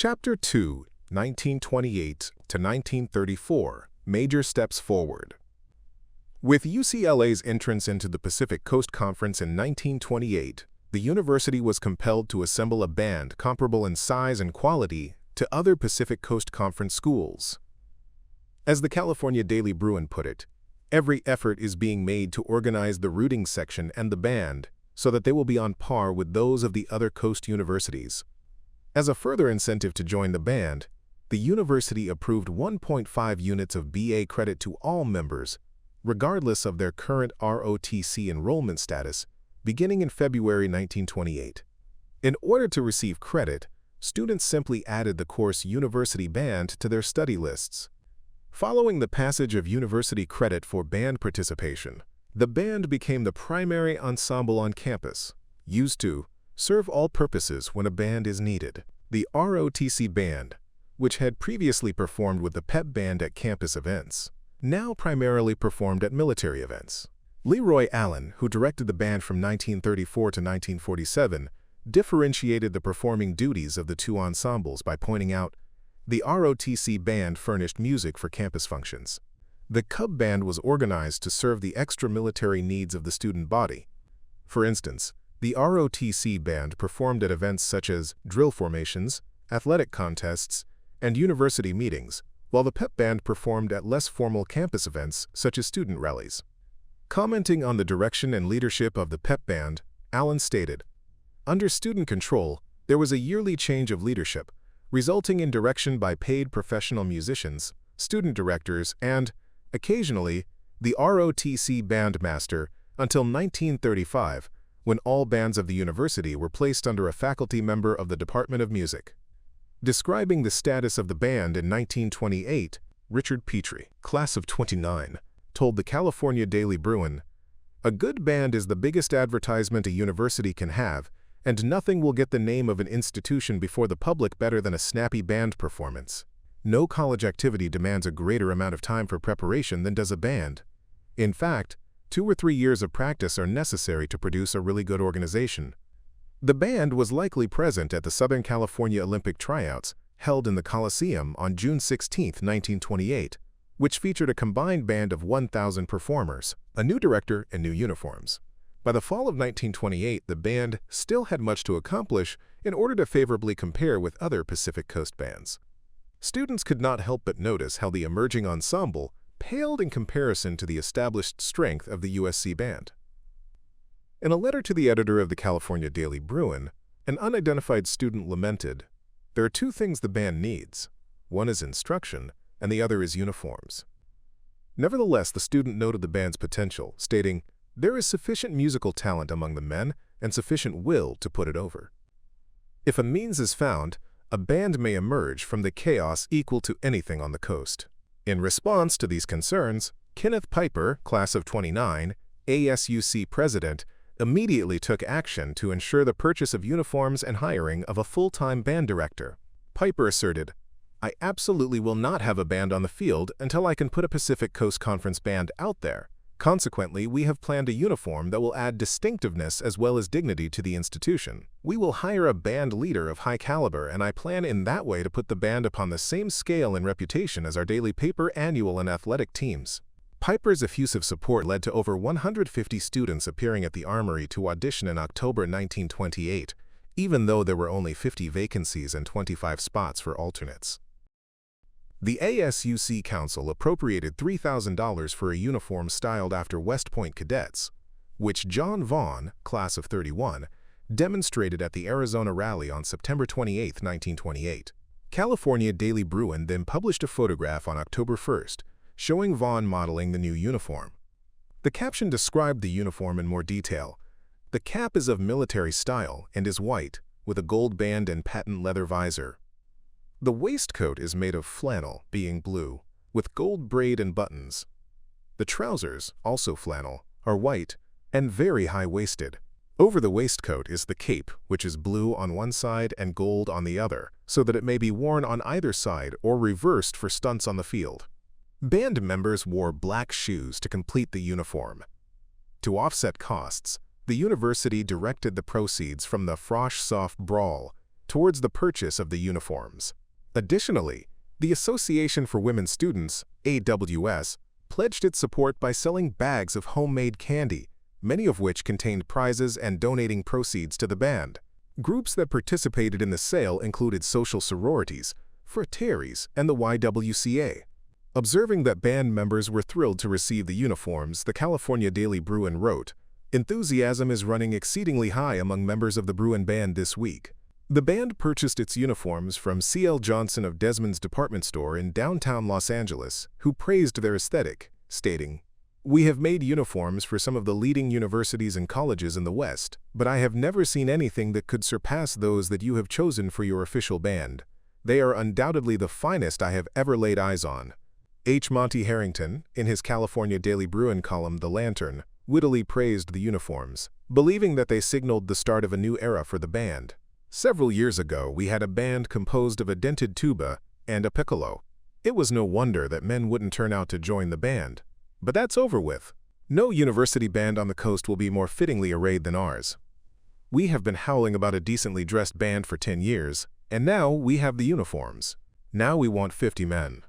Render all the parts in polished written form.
Chapter 2, 1928 to 1934, Major Steps Forward. With UCLA's entrance into the Pacific Coast Conference in 1928, the university was compelled to assemble a band comparable in size and quality to other Pacific Coast Conference schools. As the California Daily Bruin put it, every effort is being made to organize the rooting section and the band so that they will be on par with those of the other coast universities. As a further incentive to join the band, the university approved 1.5 units of BA credit to all members, regardless of their current ROTC enrollment status, beginning in February 1928. In order to receive credit, students simply added the course University Band to their study lists. Following the passage of university credit for band participation, the band became the primary ensemble on campus, used to serve all purposes when a band is needed. The ROTC Band, which had previously performed with the pep band at campus events, now primarily performed at military events. Leroy Allen, who directed the band from 1934 to 1947, differentiated the performing duties of the two ensembles by pointing out, the ROTC Band furnished music for campus functions. The Cub Band was organized to serve the extra military needs of the student body. For instance, the ROTC Band performed at events such as drill formations, athletic contests, and university meetings, while the Pep Band performed at less formal campus events such as student rallies. Commenting on the direction and leadership of the Pep Band, Allen stated, "Under student control, there was a yearly change of leadership, resulting in direction by paid professional musicians, student directors, and, occasionally, the ROTC bandmaster until 1935, when all bands of the university were placed under a faculty member of the Department of Music." Describing the status of the band in 1928, Richard Petrie, class of '29, told the California Daily Bruin, "A good band is the biggest advertisement a university can have, and nothing will get the name of an institution before the public better than a snappy band performance. No college activity demands a greater amount of time for preparation than does a band. In fact, 2 or 3 years of practice are necessary to produce a really good organization." The band was likely present at the Southern California Olympic tryouts held in the Coliseum on June 16, 1928, which featured a combined band of 1,000 performers, a new director, and new uniforms. By the fall of 1928, the band still had much to accomplish in order to favorably compare with other Pacific Coast bands. Students could not help but notice how the emerging ensemble paled in comparison to the established strength of the USC Band. In a letter to the editor of the California Daily Bruin, an unidentified student lamented, "There are 2 things the band needs. One is instruction, and the other is uniforms." Nevertheless, the student noted the band's potential, stating, "There is sufficient musical talent among the men and sufficient will to put it over. If a means is found, a band may emerge from the chaos equal to anything on the coast." In response to these concerns, Kenneth Piper, class of '29, ASUC president, immediately took action to ensure the purchase of uniforms and hiring of a full-time band director. Piper asserted, "I absolutely will not have a band on the field until I can put a Pacific Coast Conference band out there. Consequently, we have planned a uniform that will add distinctiveness as well as dignity to the institution. We will hire a band leader of high caliber, and I plan in that way to put the band upon the same scale and reputation as our daily paper, annual, and athletic teams." Piper's effusive support led to over 150 students appearing at the Armory to audition in October 1928, even though there were only 50 vacancies and 25 spots for alternates. The ASUC Council appropriated $3,000 for a uniform styled after West Point cadets, which John Vaughn, class of '31, demonstrated at the Arizona rally on September 28, 1928. California Daily Bruin then published a photograph on October 1st, showing Vaughn modeling the new uniform. The caption described the uniform in more detail. "The cap is of military style and is white, with a gold band and patent leather visor. The waistcoat is made of flannel, being blue, with gold braid and buttons. The trousers, also flannel, are white and very high-waisted. Over the waistcoat is the cape, which is blue on one side and gold on the other, so that it may be worn on either side or reversed for stunts on the field." Band members wore black shoes to complete the uniform. To offset costs, the university directed the proceeds from the Frosh Soft Brawl towards the purchase of the uniforms. Additionally, the Association for Women Students, AWS, pledged its support by selling bags of homemade candy, many of which contained prizes, and donating proceeds to the band. Groups that participated in the sale included social sororities, fraternities, and the YWCA. Observing that band members were thrilled to receive the uniforms, the California Daily Bruin wrote, "Enthusiasm is running exceedingly high among members of the Bruin band this week." The band purchased its uniforms from C.L. Johnson of Desmond's department store in downtown Los Angeles, who praised their aesthetic, stating, "We have made uniforms for some of the leading universities and colleges in the West, but I have never seen anything that could surpass those that you have chosen for your official band. They are undoubtedly the finest I have ever laid eyes on." H. Monty Harrington, in his California Daily Bruin column The Lantern, wittily praised the uniforms, believing that they signaled the start of a new era for the band. "Several years ago, we had a band composed of a dented tuba and a piccolo. It was no wonder that men wouldn't turn out to join the band. But that's over with. No university band on the coast will be more fittingly arrayed than ours. We have been howling about a decently dressed band for 10 years, and now we have the uniforms. Now we want 50 men."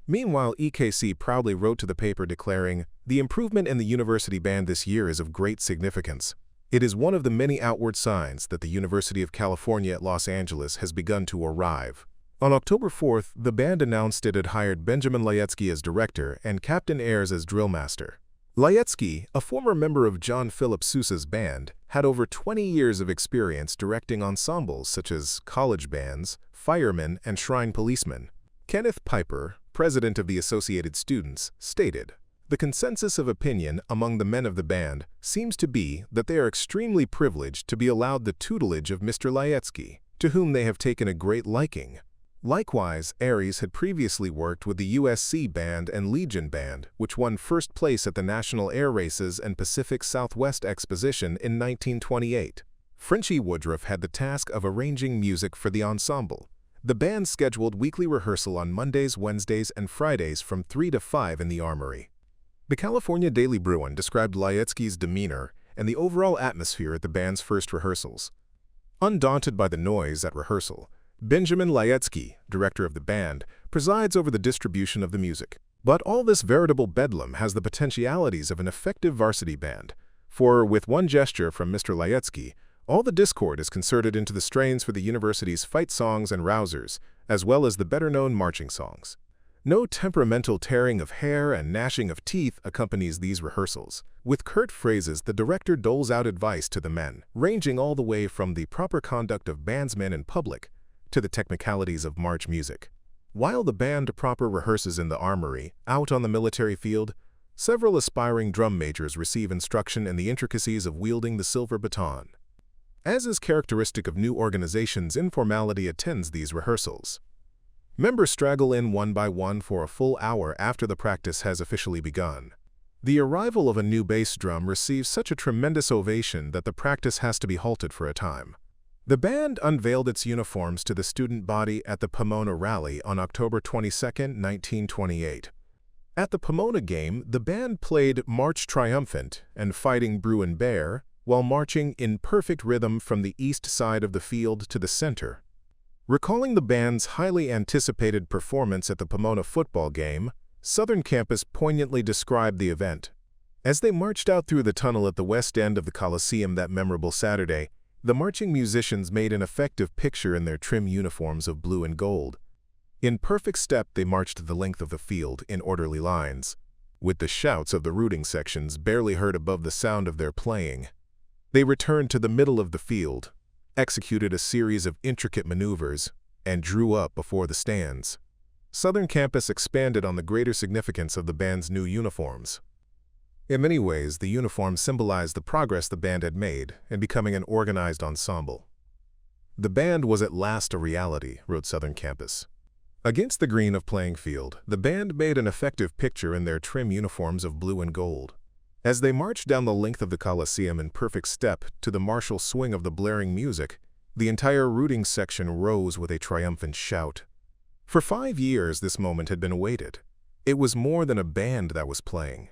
Meanwhile, EKC proudly wrote to the paper declaring, "The improvement in the university band this year is of great significance. It is one of the many outward signs that the University of California at Los Angeles has begun to arrive." On October 4th, the band announced it had hired Benjamin Laetsky as director and Captain Ayers as drillmaster. Laetsky, a former member of John Philip Sousa's band, had over 20 years of experience directing ensembles such as college bands, firemen, and shrine policemen. Kenneth Piper, president of the Associated Students, stated, "The consensus of opinion among the men of the band seems to be that they are extremely privileged to be allowed the tutelage of Mr. Laetsky, to whom they have taken a great liking." Likewise, Ayers had previously worked with the USC Band and Legion Band, which won first place at the National Air Races and Pacific Southwest Exposition in 1928. Frenchie Woodruff had the task of arranging music for the ensemble. The band scheduled weekly rehearsal on Mondays, Wednesdays, and Fridays from 3 to 5 in the Armory. The California Daily Bruin described Laetsky's demeanor and the overall atmosphere at the band's first rehearsals. Undaunted by the noise at rehearsal, Benjamin Laetsky, director of the band, presides over the distribution of the music. But all this veritable bedlam has the potentialities of an effective varsity band, for with one gesture from Mr. Laetsky, all the discord is concerted into the strains for the university's fight songs and rousers, as well as the better-known marching songs. No temperamental tearing of hair and gnashing of teeth accompanies these rehearsals. With curt phrases, the director doles out advice to the men, ranging all the way from the proper conduct of bandsmen in public to the technicalities of march music. While the band proper rehearses in the Armory, out on the military field, several aspiring drum majors receive instruction in the intricacies of wielding the silver baton. As is characteristic of new organizations, informality attends these rehearsals. Members straggle in one by one for a full hour after the practice has officially begun. The arrival of a new bass drum receives such a tremendous ovation that the practice has to be halted for a time. The band unveiled its uniforms to the student body at the Pomona Rally on October 22, 1928. At the Pomona game, the band played March Triumphant and Fighting Bruin Bear while marching in perfect rhythm from the east side of the field to the center. Recalling the band's highly anticipated performance at the Pomona football game, Southern Campus poignantly described the event. As they marched out through the tunnel at the west end of the Coliseum that memorable Saturday, the marching musicians made an effective picture in their trim uniforms of blue and gold. In perfect step, they marched the length of the field in orderly lines, with the shouts of the rooting sections barely heard above the sound of their playing. They returned to the middle of the field, executed a series of intricate maneuvers, and drew up before the stands. Southern Campus expanded on the greater significance of the band's new uniforms. In many ways, the uniforms symbolized the progress the band had made in becoming an organized ensemble. "The band was at last a reality," wrote Southern Campus. Against the green of playing field, the band made an effective picture in their trim uniforms of blue and gold. As they marched down the length of the Coliseum in perfect step to the martial swing of the blaring music, the entire rooting section rose with a triumphant shout. For 5 years, this moment had been awaited. It was more than a band that was playing.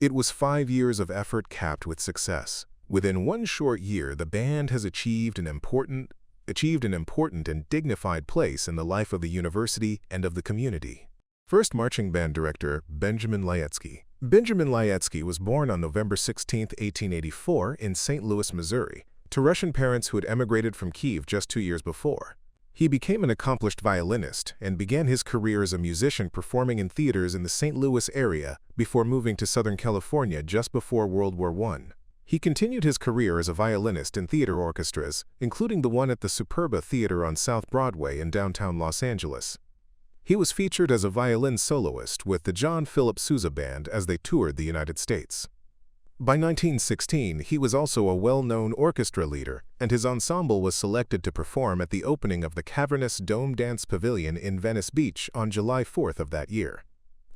It was 5 years of effort capped with success. Within one short year, the band has achieved an important achieved an important and dignified place in the life of the university and of the community. First marching band director, Benjamin Laetsky. Benjamin Laetsky was born on November 16, 1884 in St. Louis, Missouri, to Russian parents who had emigrated from Kiev just 2 years before. He became an accomplished violinist and began his career as a musician performing in theaters in the St. Louis area before moving to Southern California just before World War I. He continued his career as a violinist in theater orchestras, including the one at the Superba Theater on South Broadway in downtown Los Angeles. He was featured as a violin soloist with the John Philip Sousa Band as they toured the United States. By 1916, he was also a well-known orchestra leader, and his ensemble was selected to perform at the opening of the cavernous Dome Dance Pavilion in Venice Beach on July 4th of that year.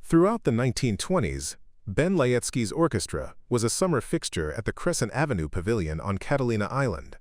Throughout the 1920s, Ben Laetsky's orchestra was a summer fixture at the Crescent Avenue Pavilion on Catalina Island.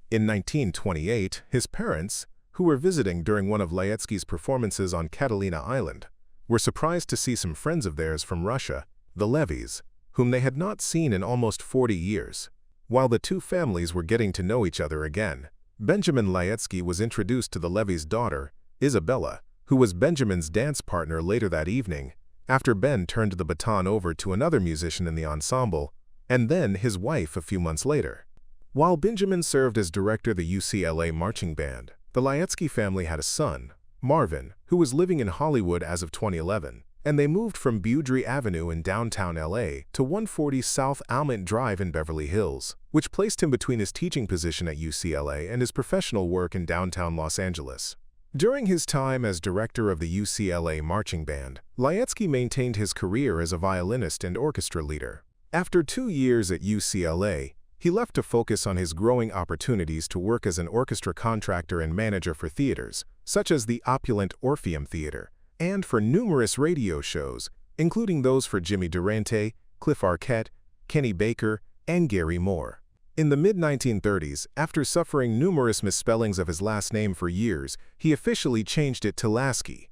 In 1928, his parents, who were visiting during one of Laetsky's performances on Catalina Island, were surprised to see some friends of theirs from Russia, the Levies, whom they had not seen in almost 40 years. While the two families were getting to know each other again, Benjamin Laetsky was introduced to the Levies' daughter, Isabella, who was Benjamin's dance partner later that evening, after Ben turned the baton over to another musician in the ensemble, and then his wife a few months later. While Benjamin served as director of the UCLA marching band, the Laetsky family had a son, Marvin, who was living in Hollywood as of 2011, and they moved from Beaudry Avenue in downtown LA to 140 South Almond Drive in Beverly Hills, which placed him between his teaching position at UCLA and his professional work in downtown Los Angeles. During his time as director of the UCLA marching band, Laetsky maintained his career as a violinist and orchestra leader. After 2 years at UCLA, he left to focus on his growing opportunities to work as an orchestra contractor and manager for theaters, such as the opulent Orpheum Theater, and for numerous radio shows, including those for Jimmy Durante, Cliff Arquette, Kenny Baker, and Gary Moore. In the mid-1930s, after suffering numerous misspellings of his last name for years, he officially changed it to Lasky.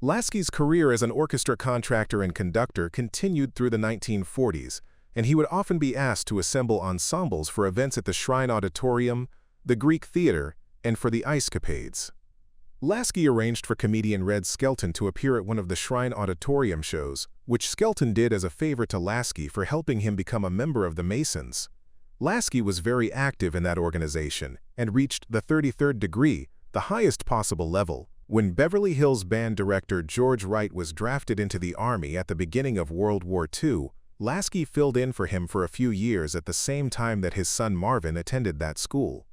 Lasky's career as an orchestra contractor and conductor continued through the 1940s, and he would often be asked to assemble ensembles for events at the Shrine Auditorium, the Greek Theater, and for the Ice Capades. Lasky arranged for comedian Red Skelton to appear at one of the Shrine Auditorium shows, which Skelton did as a favor to Lasky for helping him become a member of the Masons. Lasky was very active in that organization and reached the 33rd degree, the highest possible level, when Beverly Hills band director George Wright was drafted into the Army at the beginning of World War II. Lasky filled in for him for a few years at the same time that his son Marvin attended that school.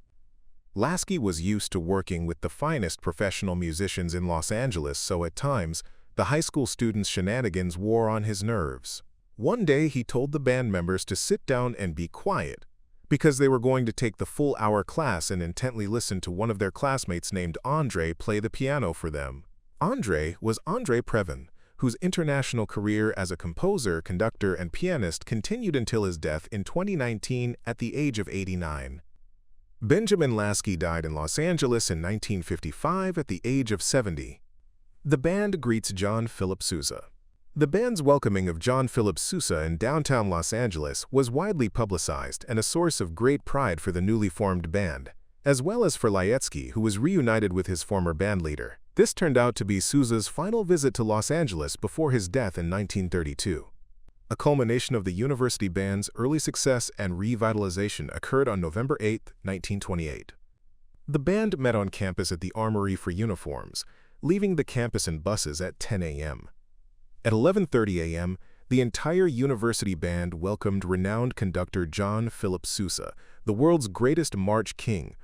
Lasky was used to working with the finest professional musicians in Los Angeles, so at times, the high school students' shenanigans wore on his nerves. One day he told the band members to sit down and be quiet, because they were going to take the full hour class and intently listen to one of their classmates named Andre play the piano for them. Andre was Andre Previn, whose international career as a composer, conductor, and pianist continued until his death in 2019 at the age of 89. Benjamin Lasky died in Los Angeles in 1955 at the age of 70. The band greets John Philip Sousa. The band's welcoming of John Philip Sousa in downtown Los Angeles was widely publicized and a source of great pride for the newly formed band, as well as for Laetsky, who was reunited with his former bandleader. This turned out to be Sousa's final visit to Los Angeles before his death in 1932. A culmination of the university band's early success and revitalization occurred on November 8, 1928. The band met on campus at the Armory for uniforms, leaving the campus in buses at 10 a.m. At 11:30 a.m., the entire university band welcomed renowned conductor John Philip Sousa, the world's greatest march king.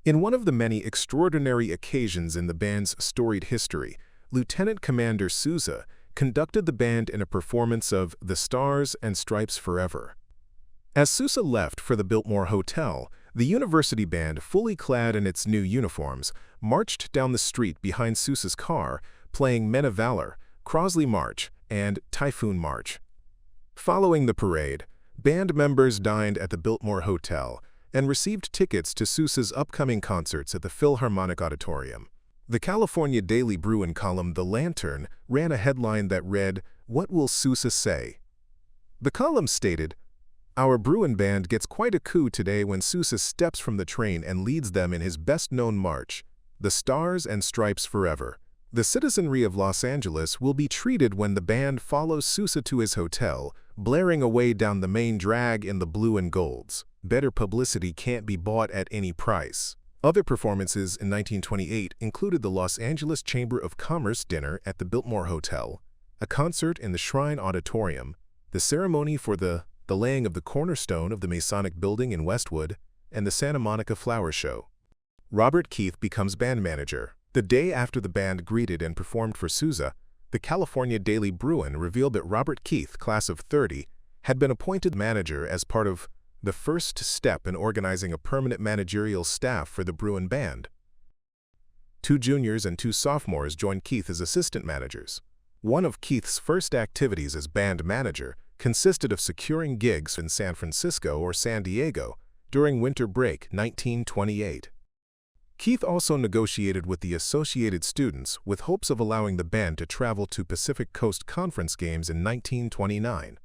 In one of the many extraordinary occasions in the band's storied history, Lieutenant Commander Sousa conducted the band in a performance of The Stars and Stripes Forever. As Sousa left for the Biltmore Hotel, the university band, fully clad in its new uniforms, marched down the street behind Sousa's car, playing Men of Valor, Crosley March, and Typhoon March. Following the parade, band members dined at the Biltmore Hotel and received tickets to Sousa's upcoming concerts at the Philharmonic Auditorium. The California Daily Bruin column The Lantern ran a headline that read, "What Will Sousa Say?" The column stated, Our Bruin band gets quite a coup today when Sousa steps from the train and leads them in his best-known march, The Stars and Stripes Forever. The citizenry of Los Angeles will be treated when the band follows Sousa to his hotel, blaring away down the main drag in the blue and golds. Better publicity can't be bought at any price. Other performances in 1928 included the Los Angeles Chamber of Commerce dinner at the Biltmore Hotel, a concert in the Shrine Auditorium, the ceremony for the laying of the cornerstone of the Masonic Building in Westwood, and the Santa Monica Flower Show. Robert Keith becomes band manager. The day after the band greeted and performed for Sousa, the California Daily Bruin revealed that Robert Keith, class of '30, had been appointed manager as part of the first step in organizing a permanent managerial staff for the Bruin band. 2 juniors and 2 sophomores joined Keith as assistant managers. One of Keith's first activities as band manager consisted of securing gigs in San Francisco or San Diego during winter break 1928. Keith also negotiated with the Associated Students with hopes of allowing the band to travel to Pacific Coast Conference games in 1929.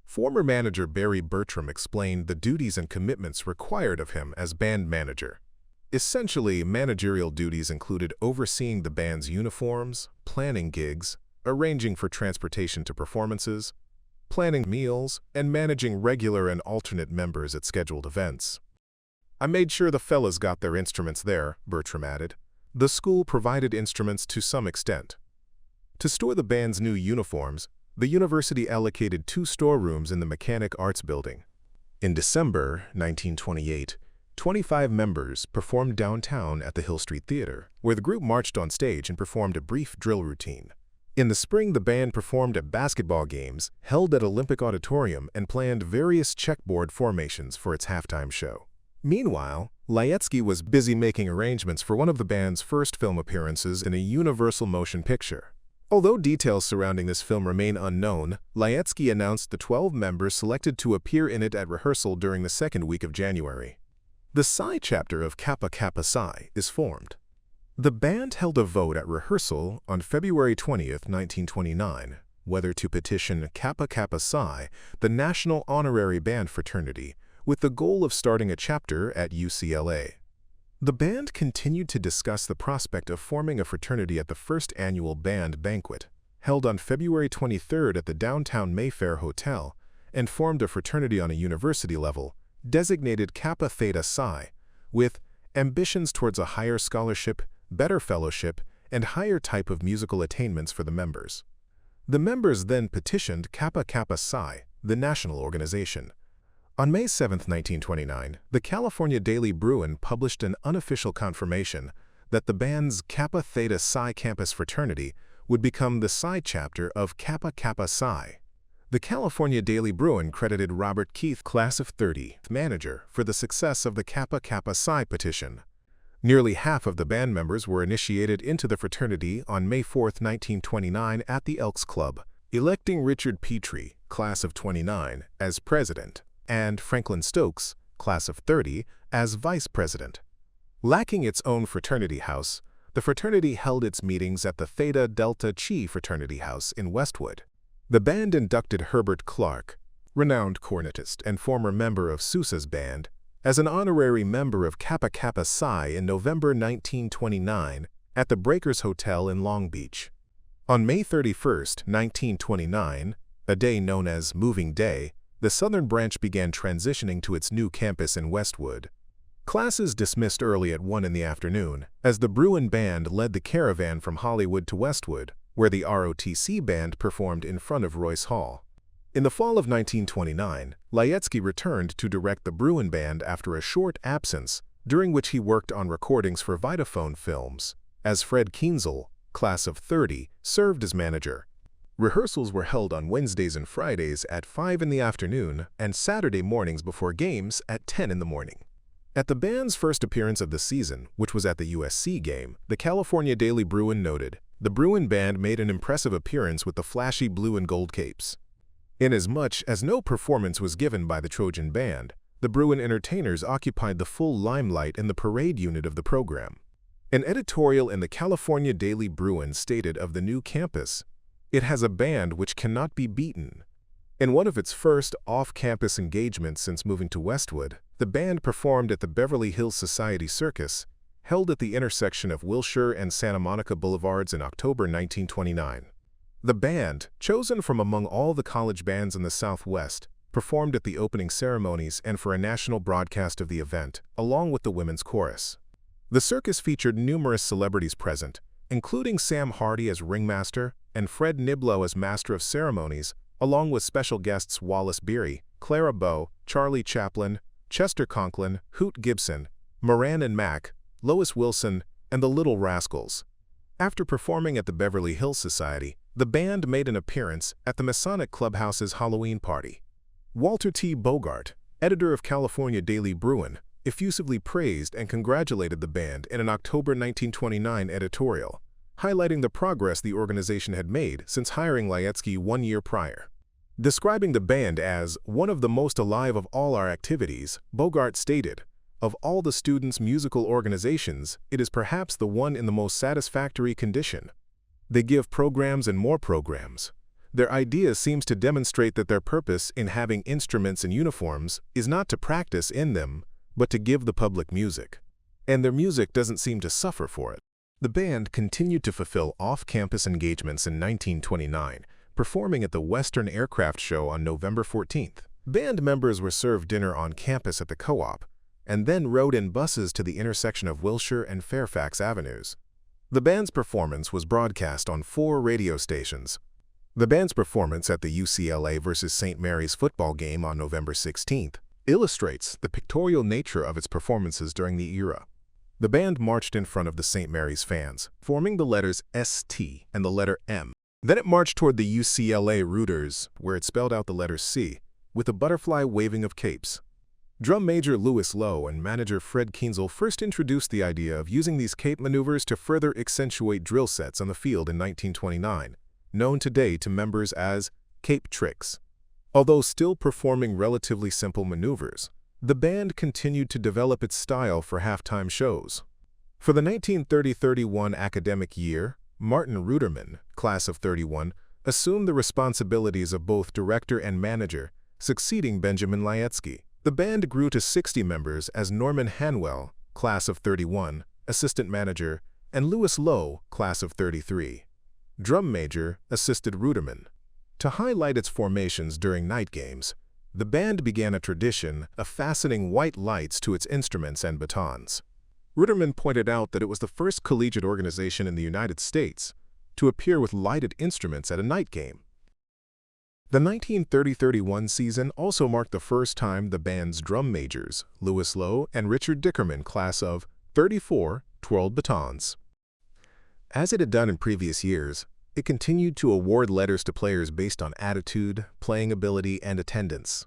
Former manager Barry Bertram explained the duties and commitments required of him as band manager. Essentially, managerial duties included overseeing the band's uniforms, planning gigs, arranging for transportation to performances, planning meals, and managing regular and alternate members at scheduled events. "I made sure the fellas got their instruments there," Bertram added. The school provided instruments to some extent. To store the band's new uniforms, the university allocated 2 storerooms in the Mechanic Arts Building. In December 1928, 25 members performed downtown at the Hill Street Theater, where the group marched on stage and performed a brief drill routine. In the spring, the band performed at basketball games held at Olympic Auditorium and planned various checkboard formations for its halftime show. Meanwhile, Laetsky was busy making arrangements for one of the band's first film appearances in a Universal motion picture. Although details surrounding this film remain unknown, Laetsky announced the 12 members selected to appear in it at rehearsal during the second week of January. The Psi chapter of Kappa Kappa Psi is formed. The band held a vote at rehearsal on February 20, 1929, whether to petition Kappa Kappa Psi, the National Honorary Band Fraternity, with the goal of starting a chapter at UCLA. The band continued to discuss the prospect of forming a fraternity at the first annual band banquet, held on February 23 at the downtown Mayfair Hotel, and formed a fraternity on a university level, designated Kappa Theta Psi, with ambitions towards a higher scholarship, better fellowship, and higher type of musical attainments for the members. The members then petitioned Kappa Kappa Psi, the national organization. On May 7, 1929, the California Daily Bruin published an unofficial confirmation that the band's Kappa Theta Psi campus fraternity would become the Psi chapter of Kappa Kappa Psi. The California Daily Bruin credited Robert Keith, class of '30, manager, for the success of the Kappa Kappa Psi petition. Nearly half of the band members were initiated into the fraternity on May 4, 1929 at the Elks Club, electing Richard Petrie, class of '29, as president, and Franklin Stokes, class of '30, as vice president. Lacking its own fraternity house, the fraternity held its meetings at the Theta Delta Chi Fraternity House in Westwood. The band inducted Herbert Clark, renowned cornetist and former member of Sousa's band, as an honorary member of Kappa Kappa Psi in November 1929 at the Breakers Hotel in Long Beach. On May 31, 1929, a day known as Moving Day, the Southern Branch began transitioning to its new campus in Westwood. Classes dismissed early at 1 in the afternoon, as the Bruin Band led the caravan from Hollywood to Westwood, where the ROTC Band performed in front of Royce Hall. In the fall of 1929, Laetsky returned to direct the Bruin Band after a short absence, during which he worked on recordings for Vitaphone films, as Fred Kienzl, class of '30, served as manager. Rehearsals were held on Wednesdays and Fridays at 5 in the afternoon and Saturday mornings before games at 10 in the morning. At the band's first appearance of the season, which was at the USC game, the California Daily Bruin noted, "The Bruin Band made an impressive appearance with the flashy blue and gold capes." Inasmuch as no performance was given by the Trojan Band, the Bruin entertainers occupied the full limelight in the parade unit of the program. An editorial in the California Daily Bruin stated of the new campus, "It has a band which cannot be beaten." In one of its first off-campus engagements since moving to Westwood, the band performed at the Beverly Hills Society Circus, held at the intersection of Wilshire and Santa Monica Boulevards in October 1929. The band, chosen from among all the college bands in the Southwest, performed at the opening ceremonies and for a national broadcast of the event, along with the women's chorus. The circus featured numerous celebrities present, including Sam Hardy as ringmaster and Fred Niblo as master of ceremonies, along with special guests Wallace Beery, Clara Bow, Charlie Chaplin, Chester Conklin, Hoot Gibson, Moran and Mack, Lois Wilson, and the Little Rascals. After performing at the Beverly Hills Society, the band made an appearance at the Masonic Clubhouse's Halloween party. Walter T. Bogart, editor of California daily Bruin, effusively praised and congratulated the band in an October 1929 editorial, highlighting the progress the organization had made since hiring Laetsky 1 year prior. Describing the band as one of the most alive of all our activities, Bogart stated, "Of all the students' musical organizations, it is perhaps the one in the most satisfactory condition. They give programs and more programs. Their idea seems to demonstrate that their purpose in having instruments and uniforms is not to practice in them, but to give the public music. And their music doesn't seem to suffer for it." The band continued to fulfill off-campus engagements in 1929, performing at the Western Aircraft Show on November 14th. Band members were served dinner on campus at the Co-op, and then rode in buses to the intersection of Wilshire and Fairfax Avenues. The band's performance was broadcast on 4 radio stations. The band's performance at the UCLA versus St. Mary's football game on November 16th illustrates the pictorial nature of its performances during the era. The band marched in front of the St. Mary's fans, forming the letters ST and the letter M. Then it marched toward the UCLA rooters, where it spelled out the letter C, with a butterfly waving of capes. Drum major Louis Lowe and manager Fred Kienzle first introduced the idea of using these cape maneuvers to further accentuate drill sets on the field in 1929, known today to members as cape tricks. Although still performing relatively simple maneuvers, the band continued to develop its style for halftime shows. For the 1930-31 academic year, Martin Ruderman, class of '31, assumed the responsibilities of both director and manager, succeeding Benjamin Laetsky. The band grew to 60 members as Norman Hanwell, class of '31, assistant manager, and Louis Lowe, class of '33, drum major, assisted Ruderman. To highlight its formations during night games, the band began a tradition of fastening white lights to its instruments and batons. Ruderman pointed out that it was the first collegiate organization in the United States to appear with lighted instruments at a night game. The 1930-31 season also marked the first time the band's drum majors, Louis Lowe and Richard Dickerman, class of '34, twirled batons. As it had done in previous years, it continued to award letters to players based on attitude, playing ability, and attendance.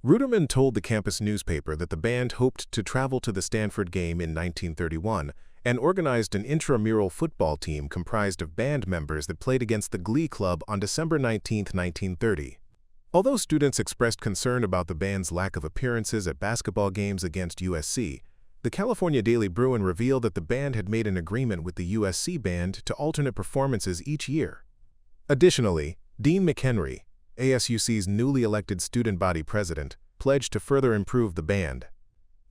Ruderman told the campus newspaper that the band hoped to travel to the Stanford game in 1931 and organized an intramural football team comprised of band members that played against the Glee Club on December 19, 1930. Although students expressed concern about the band's lack of appearances at basketball games against USC, the California Daily Bruin revealed that the band had made an agreement with the USC band to alternate performances each year. Additionally, Dean McHenry, ASUC's newly elected student body president, pledged to further improve the band.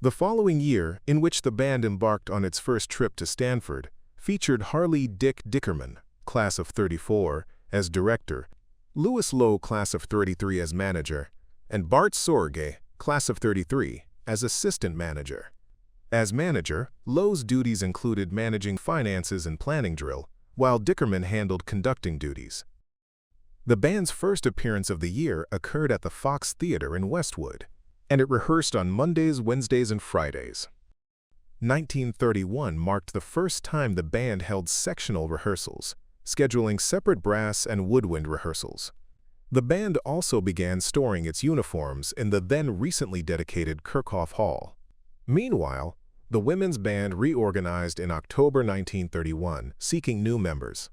The following year, in which the band embarked on its first trip to Stanford, featured Harley Dick Dickerman, class of '34, as director, Louis Lowe, class of '33, as manager, and Bart Sorge, class of '33, as assistant manager. As manager, Lowe's duties included managing finances and planning drill, while Dickerman handled conducting duties. The band's first appearance of the year occurred at the Fox Theater in Westwood, and it rehearsed on Mondays, Wednesdays, and Fridays. 1931 marked the first time the band held sectional rehearsals, scheduling separate brass and woodwind rehearsals. The band also began storing its uniforms in the then recently dedicated Kirchhoff Hall. Meanwhile, the women's band reorganized in October 1931, seeking new members.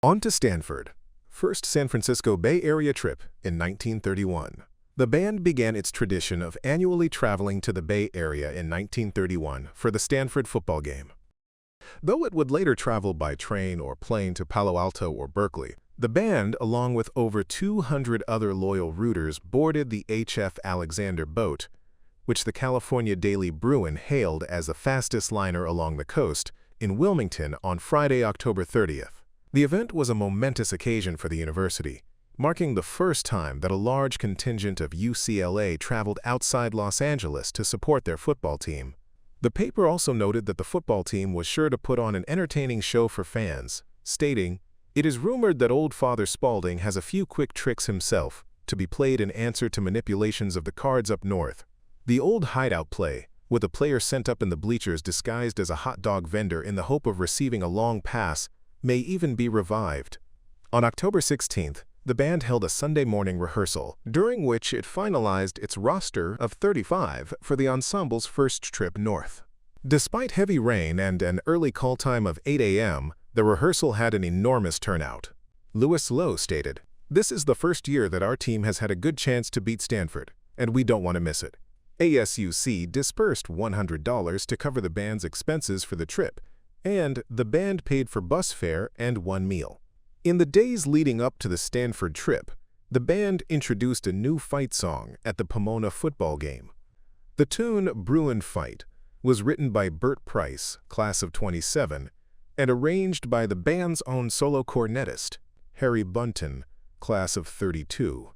On to Stanford. First San Francisco Bay Area trip in 1931. The band began its tradition of annually traveling to the Bay Area in 1931 for the Stanford football game. Though it would later travel by train or plane to Palo Alto or Berkeley, The band, along with over 200 other loyal rooters, boarded the H.F. Alexander boat, which the California daily Bruin hailed as the fastest liner along the coast, in Wilmington on Friday, October 30th. The event was a momentous occasion for the university, marking the first time that a large contingent of UCLA traveled outside Los Angeles to support their football team. The paper also noted that the football team was sure to put on an entertaining show for fans, stating, "It is rumored that old Father Spaulding has a few quick tricks himself, to be played in answer to manipulations of the cards up north. The old hideout play, with a player sent up in the bleachers disguised as a hot dog vendor in the hope of receiving a long pass, may even be revived." On October 16th, the band held a Sunday morning rehearsal, during which it finalized its roster of 35 for the ensemble's first trip north. Despite heavy rain and an early call time of 8 a.m., the rehearsal had an enormous turnout. Louis Lowe stated, "This is the first year that our team has had a good chance to beat Stanford, and we don't want to miss it." ASUC dispersed $100 to cover the band's expenses for the trip, and the band paid for bus fare and one meal. In the days leading up to the Stanford trip, the band introduced a new fight song at the Pomona football game. The tune Bruin Fight was written by Bert Price, class of '27, and arranged by the band's own solo cornetist, Harry Bunton, class of '32.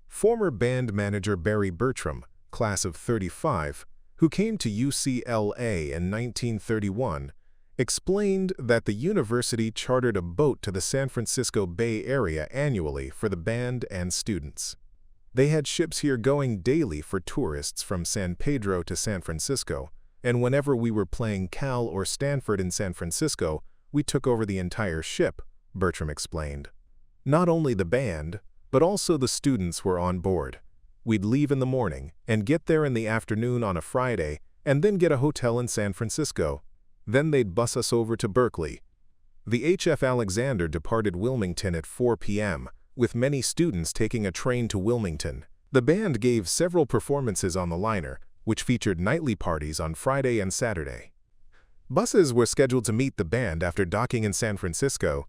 Former band manager Barry Bertram, class of '35, who came to UCLA in 1931, explained that the university chartered a boat to the San Francisco Bay Area annually for the band and students. They had ships here going daily for tourists from San Pedro to San Francisco, and whenever we were playing Cal or Stanford in San Francisco, we took over the entire ship, Bertram explained. Not only the band, but also the students were on board. We'd leave in the morning and get there in the afternoon on a Friday, and then get a hotel in San Francisco. Then they'd bus us over to Berkeley. The H.F. Alexander departed Wilmington at 4 p.m., with many students taking a train to Wilmington. The band gave several performances on the liner, which featured nightly parties on Friday and Saturday. Buses were scheduled to meet the band after docking in San Francisco.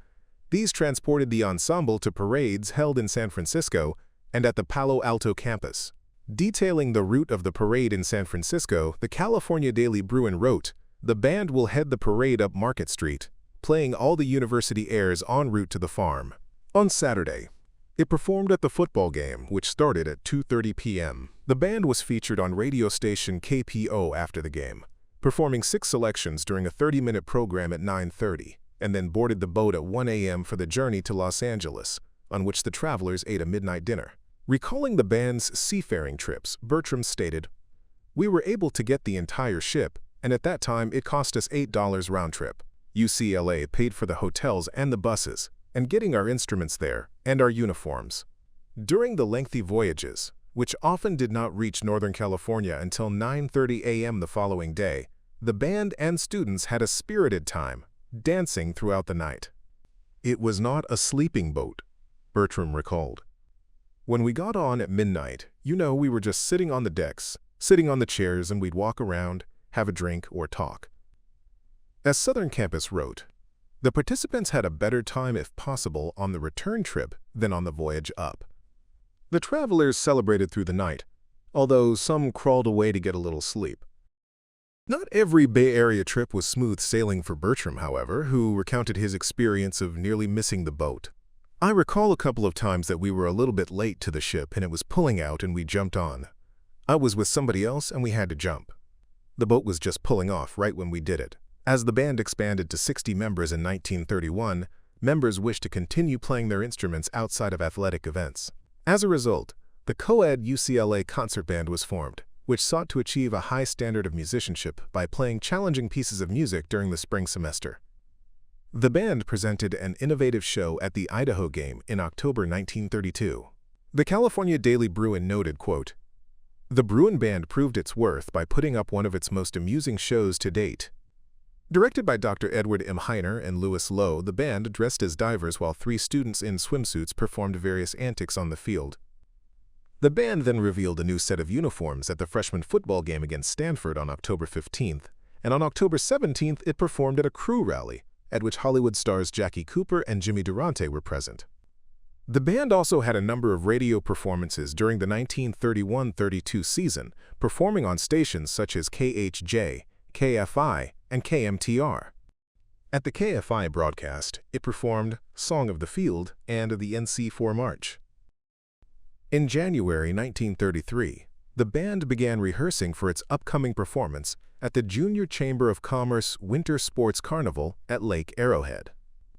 These transported the ensemble to parades held in San Francisco and at the Palo Alto campus. Detailing the route of the parade in San Francisco, the California Daily Bruin wrote, "The band will head the parade up Market Street, playing all the university airs en route to the farm." On Saturday, it performed at the football game, which started at 2:30 p.m. The band was featured on radio station KPO after the game, performing 6 selections during a 30-minute program at 9:30, and then boarded the boat at 1 a.m. for the journey to Los Angeles, on which the travelers ate a midnight dinner. Recalling the band's seafaring trips, Bertram stated, "We were able to get the entire ship, and at that time it cost us $8 round trip. UCLA paid for the hotels and the buses, and getting our instruments there, and our uniforms." During the lengthy voyages, which often did not reach Northern California until 9:30 a.m. the following day, the band and students had a spirited time, dancing throughout the night. "It was not a sleeping boat," Bertram recalled. "When we got on at midnight, we were just sitting on the decks, sitting on the chairs, and we'd walk around, have a drink, or talk." As Southern Campus wrote, the participants had a better time if possible on the return trip than on the voyage up. The travelers celebrated through the night, although some crawled away to get a little sleep. Not every Bay Area trip was smooth sailing for Bertram, however, who recounted his experience of nearly missing the boat. "I recall a couple of times that we were a little bit late to the ship and it was pulling out and we jumped on. I was with somebody else and we had to jump. The boat was just pulling off right when we did it." As the band expanded to 60 members in 1931, members wished to continue playing their instruments outside of athletic events. As a result, the co-ed UCLA concert band was formed, which sought to achieve a high standard of musicianship by playing challenging pieces of music during the spring semester. The band presented an innovative show at the Idaho game in October 1932. The California Daily Bruin noted, quote, "The Bruin Band proved its worth by putting up one of its most amusing shows to date." Directed by Dr. Edward M. Hiner and Louis Lowe, the band dressed as divers while 3 students in swimsuits performed various antics on the field. The band then revealed a new set of uniforms at the freshman football game against Stanford on October 15th, and on October 17th it performed at a crew rally, at which Hollywood stars Jackie Cooper and Jimmy Durante were present. The band also had a number of radio performances during the 1931-32 season, performing on stations such as KHJ, KFI, and KMTR. At the KFI broadcast, it performed Song of the Field and the NC4 March. In January 1933, the band began rehearsing for its upcoming performance at the Junior Chamber of Commerce Winter Sports Carnival at Lake Arrowhead.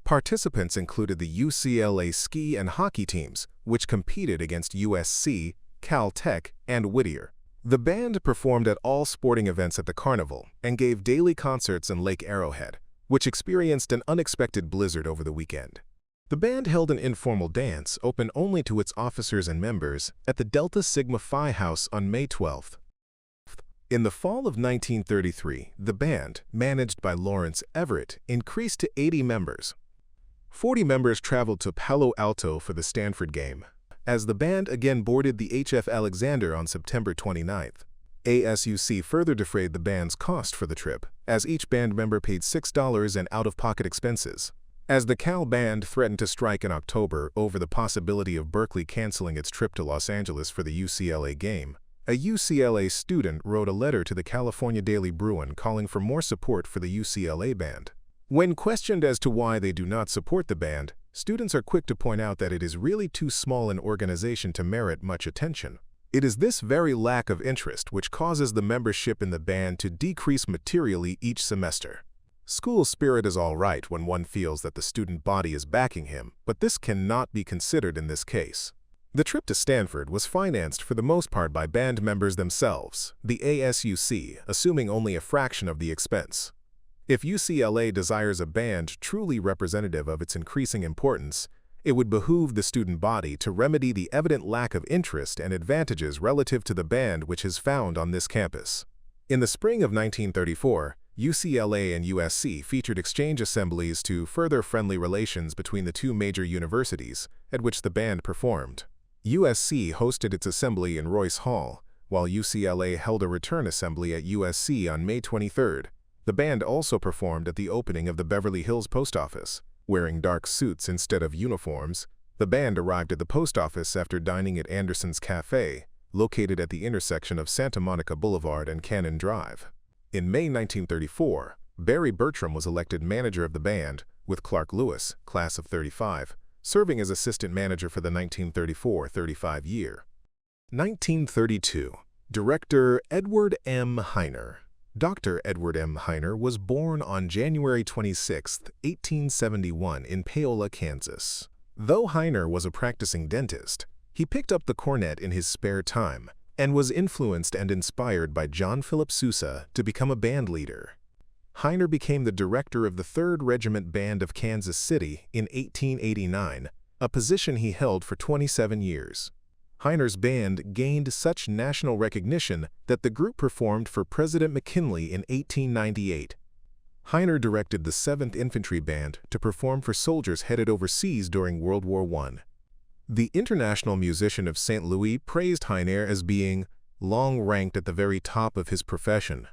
Participants included the UCLA ski and hockey teams, which competed against USC, Caltech, and Whittier. The band performed at all sporting events at the carnival and gave daily concerts in Lake Arrowhead, which experienced an unexpected blizzard over the weekend. The band held an informal dance open only to its officers and members at the Delta Sigma Phi House on May 12th. In the fall of 1933, the band, managed by Lawrence Everett, increased to 80 members. 40 members traveled to Palo Alto for the Stanford game, as the band again boarded the H.F. Alexander on September 29th. ASUC further defrayed the band's cost for the trip, as each band member paid $6 in out-of-pocket expenses. As the Cal band threatened to strike in October over the possibility of Berkeley canceling its trip to Los Angeles for the UCLA game, a UCLA student wrote a letter to the California Daily Bruin calling for more support for the UCLA band. When questioned as to why they do not support the band, students are quick to point out that it is really too small an organization to merit much attention. It is this very lack of interest which causes the membership in the band to decrease materially each semester. School spirit is all right when one feels that the student body is backing him, but this cannot be considered in this case. The trip to Stanford was financed for the most part by band members themselves, the ASUC assuming only a fraction of the expense. If UCLA desires a band truly representative of its increasing importance, it would behoove the student body to remedy the evident lack of interest and advantages relative to the band which is found on this campus. In the spring of 1934, UCLA and USC featured exchange assemblies to further friendly relations between the two major universities, at which the band performed. USC hosted its assembly in Royce Hall, while UCLA held a return assembly at USC on May 23rd. The band also performed at the opening of the Beverly Hills Post Office. Wearing dark suits instead of uniforms, the band arrived at the post office after dining at Anderson's Cafe, located at the intersection of Santa Monica Boulevard and Cannon Drive. In May 1934, Barry Bertram was elected manager of the band, with Clark Lewis, class of '35, serving as assistant manager for the 1934-35 year. 1932. Director Edward M. Hiner. Dr. Edward M. Hiner was born on January 26, 1871 in Paola, Kansas. Though Hiner was a practicing dentist, he picked up the cornet in his spare time and was influenced and inspired by John Philip Sousa to become a band leader. Hiner became the director of the 3rd Regiment Band of Kansas City in 1889, a position he held for 27 years. Hiner's band gained such national recognition that the group performed for President McKinley in 1898. Hiner directed the 7th Infantry Band to perform for soldiers headed overseas during World War I. The international musician of St. Louis praised Hiner as being long ranked at the very top of his profession.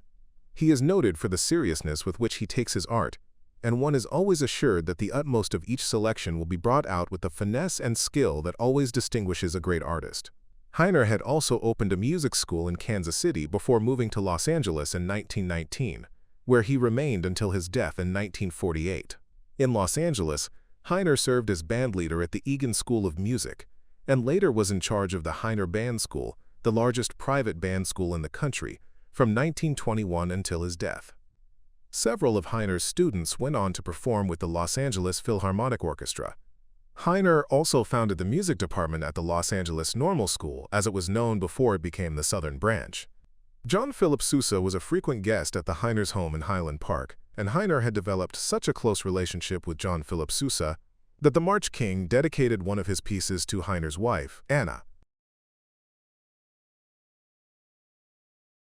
He is noted for the seriousness with which he takes his art, and one is always assured that the utmost of each selection will be brought out with the finesse and skill that always distinguishes a great artist. Hiner had also opened a music school in Kansas City before moving to Los Angeles in 1919, where he remained until his death in 1948. In Los Angeles, Hiner served as bandleader at the Egan School of Music, and later was in charge of the Hiner Band School, the largest private band school in the country, from 1921 until his death. Several of Hiner's students went on to perform with the Los Angeles Philharmonic Orchestra. Hiner also founded the music department at the Los Angeles Normal School, as it was known before it became the Southern Branch. John Philip Sousa was a frequent guest at the Hiner's home in Highland Park, and Hiner had developed such a close relationship with John Philip Sousa that the March King dedicated one of his pieces to Hiner's wife, Anna.